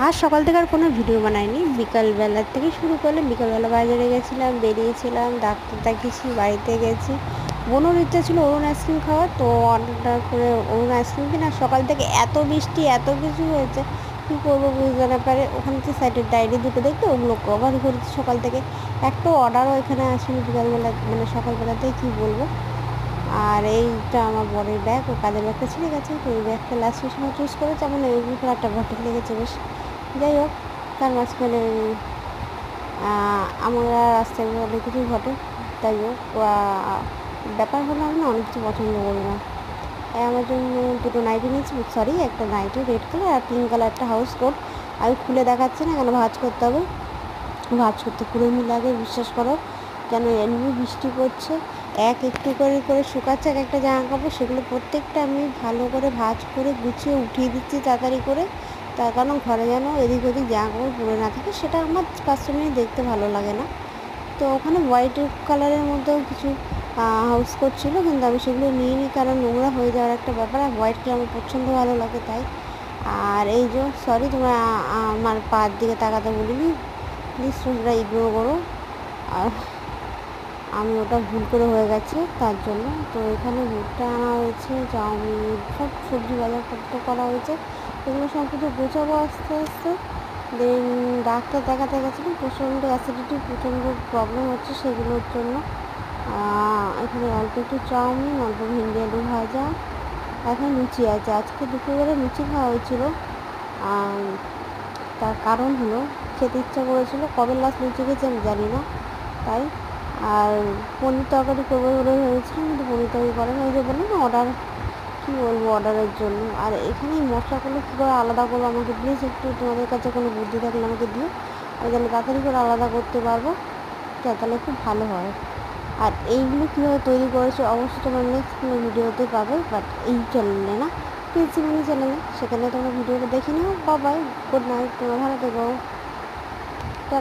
আজ সকাল থেকে আর কোনো ভিডিও বানাইনি, বিকালবেলার থেকে শুরু করলাম। বিকালবেলা বাজারে গেছিলাম, বেরিয়েছিলাম, ডাক্তার দেখিয়েছি, বাড়িতে গেছি। বোনের ইচ্ছা ছিল অরুণ আইসক্রিম খাওয়ার, তো অর্ডার করে অরুণ আইসক্রিম কিনা। সকাল থেকে এত বৃষ্টি, এত কিছু হয়েছে, কী করবো বুঝতে না পারে ওখানে যে সাইডের ডায়েরি দুটো দেখতে ওগুলো কভার করেছি সকাল থেকে। একটা অর্ডারও এখানে আসেনি বিকালবেলা, মানে সকালবেলাতেই কী বলবো। আর এইটা আমার বরের ব্যাগ, ও কাজের ব্যাগটা ছিঁড়ে গেছে, তো ওই ব্যাগটা লাস্ট সময় চুজ করেছে। আমার ওই একটা ঘটক লেগেছে বেশ। যাই হোক, তার মাঝখানে আমরা রাস্তায় অনেক কিছুই ঘটে। তাই হোক, ব্যাপার হলো আমি না অনেক কিছু পছন্দ করি না। আমার জন্য দুটো নাইটি নিয়েছি, সরি একটা নাইটি রেড কালার আর পিঙ্ক কালার একটা হাউস কোট। আমি খুলে দেখাচ্ছি না, কেন ভাঁজ করতে হবে। ভাঁজ করতে কুড়েমি লাগে বিশ্বাস করো, কেন এমনি বৃষ্টি পড়ছে। একটু করে করে শুকাচ্ছে এক একটা জামা কাপড়, সেগুলো প্রত্যেকটা আমি ভালো করে ভাঁজ করে গুছিয়ে উঠিয়ে দিচ্ছি তাড়াতাড়ি করে। তার কারণ ঘরে যেন এদিক ওদিক জামা কাপড় পরে না থাকে, সেটা আমার কাস্টমারই দেখতে ভালো লাগে না। তো ওখানে হোয়াইট কালারের মধ্যেও কিছু হাউস কোট ছিল, কিন্তু আমি সেগুলো নিয়ে নিই, কারণ নোংরা হয়ে যাওয়ার একটা ব্যাপার। আর হোয়াইট কালার আমার প্রচণ্ড ভালো লাগে তাই। আর এই যে সরি, তোমরা আমার পায়ের দিকে তাকাতে বলিনি, প্লিজ তোমরা ইগনোর করো। আর আমি ওটা ভুল করে হয়ে গেছে তার জন্য। তো এখানে ভুট্টা আনা হয়েছে, চাউমিন, সব সবজি বাজারপত্র করা হয়েছে। এগুলো সব কিছু গোছাবো আস্তে আস্তে। দেন ডাক্তার দেখাতে গেছিলাম, প্রচণ্ড অ্যাসিডিটি, প্রচণ্ড প্রবলেম হচ্ছে সেগুলোর জন্য। এখানে অল্প একটু চাউমিন, অল্প ভেন্ডি আলু ভাজা, এখন লুচি আছে। আজকে দুপুরবেলা লুচি খাওয়া হয়েছিল, তার কারণ হলো খেতে ইচ্ছা করেছিল। কবে লাস্ট লুচি খেয়েছি আমি জানি না, তাই। আর পনির তরকারি করবো বলে ভেবেছিলাম, কিন্তু পনির তরকারি করে না। ওই যে বললাম না অর্ডার, কী বলবো, অর্ডারের জন্য। আর এখানে এই মশলাগুলো কী করে আলাদা করবো, আমাকে প্লিজ একটু তোমাদের কাছে কোনো বুদ্ধি থাকলে আমাকে দিও, আমি যেন তাড়াতাড়ি করে আলাদা করতে পারবো, তাহলে খুব ভালো হয়। আর এইগুলো কীভাবে তৈরি করেছে অবশ্যই তোমরা নেক্সট কোনো ভিডিওতে পাবে, বাট এই চ্যানেলে না, পিসিমণি চ্যানেলে, সেখানে তোমরা ভিডিওটা দেখে নিও। বাই, গুড নাইট, তোমরা ভালো থেকো।